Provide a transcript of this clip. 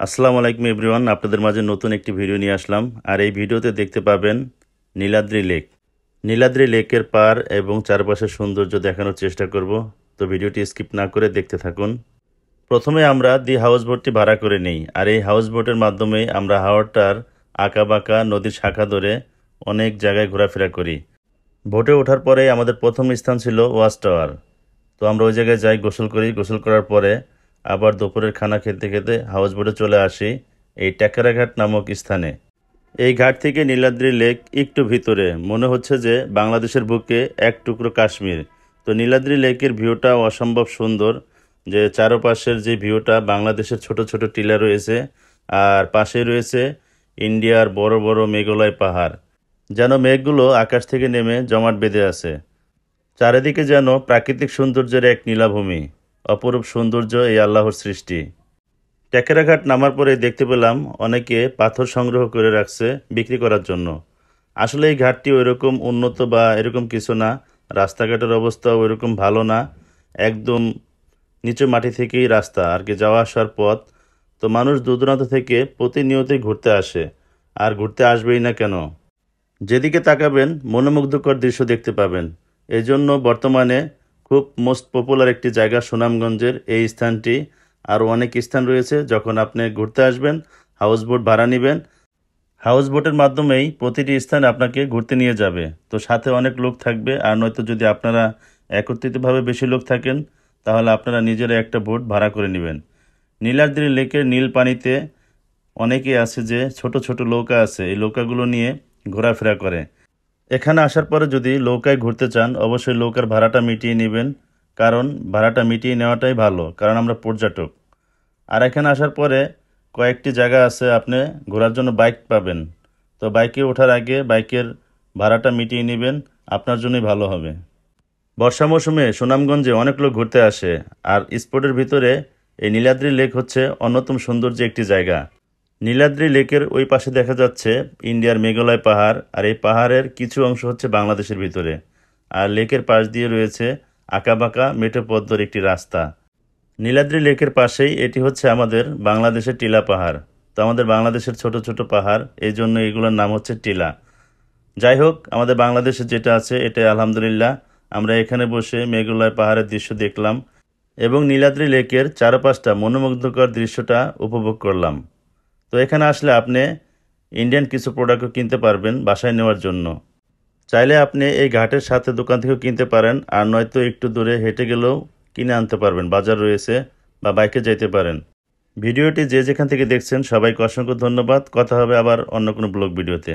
আসসালামু আলাইকুম এভরিওয়ান, আপনাদের মাঝে নতুন একটি ভিডিও নিয়ে আসলাম। আর এই ভিডিওতে দেখতে পাবেন নীলাদ্রি লেক। নীলাদ্রি লেকের পার এবং চারপাশের সৌন্দর্য দেখানোর চেষ্টা করব, তো ভিডিওটি স্কিপ না করে দেখতে থাকুন। প্রথমে আমরা দি হাউস বোটটি ভাড়া করে নিই, আর এই হাউস বোটের মাধ্যমে আমরা হাওরটার আঁকাবাঁকা নদীর শাখা ধরে অনেক জায়গায় ঘোরাফেরা করি। বোটে ওঠার পরে আমাদের প্রথম স্থান ছিল ওয়াচ টাওয়ার। তো আমরা ওই জায়গায় যাই, গোসল করি। গোসল করার পরে আবার দুপুরের খানা খেতে খেতে হাউস বোটে চলে আসি এই টেকেরাঘাট নামক স্থানে। এই ঘাট থেকে নীলাদ্রি লেক একটু ভিতরে, মনে হচ্ছে যে বাংলাদেশের বুকে এক টুকরো কাশ্মীর। তো নীলাদ্রি লেকের ভিউটা অসম্ভব সুন্দর, যে চারপাশের যে ভিউটা, বাংলাদেশের ছোট ছোট টিলা রয়েছে আর পাশে রয়েছে ইন্ডিয়ার বড় বড় মেঘালয় পাহাড়, যেন মেঘগুলো আকাশ থেকে নেমে জমাট বেঁধে আছে। চারিদিকে যেন প্রাকৃতিক সৌন্দর্যের এক নীলাভূমি। অপরূপ সৌন্দর্য এই আল্লাহর সৃষ্টি। টেকেরাঘাট নামার পরে দেখতে পেলাম অনেকে পাথর সংগ্রহ করে রাখছে বিক্রি করার জন্য। আসলে এই ঘাটটি ওইরকম উন্নত বা এরকম কিছু না, রাস্তাঘাটের অবস্থা ওইরকম ভালো না, একদম নিচু মাটি থেকেই রাস্তা আর কি, যাওয়া আসার পথ। তো মানুষ দূর দূরান্ত থেকে প্রতিনিয়তই ঘুরতে আসে, আর ঘুরতে আসবেই না কেন। যেদিকে তাকাবেন মনোমুগ্ধকর দৃশ্য দেখতে পাবেন। এই জন্য বর্তমানে খুব মোস্ট পপুলার একটি জায়গা সুনামগঞ্জের এই স্থানটি। আরও অনেক স্থান রয়েছে। যখন আপনি ঘুরতে আসবেন, হাউস বোট ভাড়া নেবেন, হাউস বোটের মাধ্যমেই প্রতিটি স্থানে আপনাকে ঘুরতে নিয়ে যাবে। তো সাথে অনেক লোক থাকবে, আর নয়তো যদি আপনারা একত্রিতভাবে বেশি লোক থাকেন তাহলে আপনারা নিজেরা একটা বোট ভাড়া করে নেবেন। নীলাদ্রি লেকের নীল পানিতে অনেকেই আছে যে ছোট ছোট নৌকা আছে, এই নৌকাগুলো নিয়ে ঘোরাফেরা করে। এখানে আসার পরে যদি নৌকায় ঘুরতে চান, অবশ্যই নৌকার ভাড়াটা মিটিয়ে নেবেন, কারণ ভাড়াটা মিটিয়ে নেওয়াটাই ভালো, কারণ আমরা পর্যটক। আর এখানে আসার পরে কয়েকটি জায়গা আছে আপনি ঘোরার জন্য বাইক পাবেন। তো বাইকে ওঠার আগে বাইকের ভাড়াটা মিটিয়ে নেবেন, আপনার জন্যই ভালো হবে। বর্ষা মৌসুমে সুনামগঞ্জে অনেক লোক ঘুরতে আসে, আর স্পটের ভিতরে এই নীলাদ্রি লেক হচ্ছে অন্যতম সৌন্দর্য একটি জায়গা। নীলাদ্রি লেকের ওই পাশে দেখা যাচ্ছে ইন্ডিয়ার মেঘালয় পাহাড়, আর এই পাহাড়ের কিছু অংশ হচ্ছে বাংলাদেশের ভিতরে। আর লেকের পাশ দিয়ে রয়েছে আঁকাবাঁকা মেঠো পদ্মর একটি রাস্তা। নীলাদ্রি লেকের পাশেই এটি হচ্ছে আমাদের বাংলাদেশের টিলা পাহাড়। তো আমাদের বাংলাদেশের ছোট ছোট পাহাড়, এই জন্য এগুলোর নাম হচ্ছে টিলা। যাই হোক, আমাদের বাংলাদেশে যেটা আছে এটাই আলহামদুলিল্লাহ। আমরা এখানে বসে মেঘালয় পাহাড়ের দৃশ্য দেখলাম এবং নীলাদ্রি লেকের চারপাশটা মনোমুগ্ধকর দৃশ্যটা উপভোগ করলাম। তো এখানে আসলে আপনি ইন্ডিয়ান কিছু প্রোডাক্টও কিনতে পারবেন বাসায় নেওয়ার জন্য। চাইলে আপনি এই ঘাটের সাথে দোকান থেকেও কিনতে পারেন, আর নয়তো একটু দূরে হেঁটে গেলেও কিনে আনতে পারবেন, বাজার রয়েছে, বা বাইকে যাইতে পারেন। ভিডিওটি যে যেখান থেকে দেখছেন সবাইকে অসংখ্য ধন্যবাদ। কথা হবে আবার অন্য কোনো ব্লগ ভিডিওতে।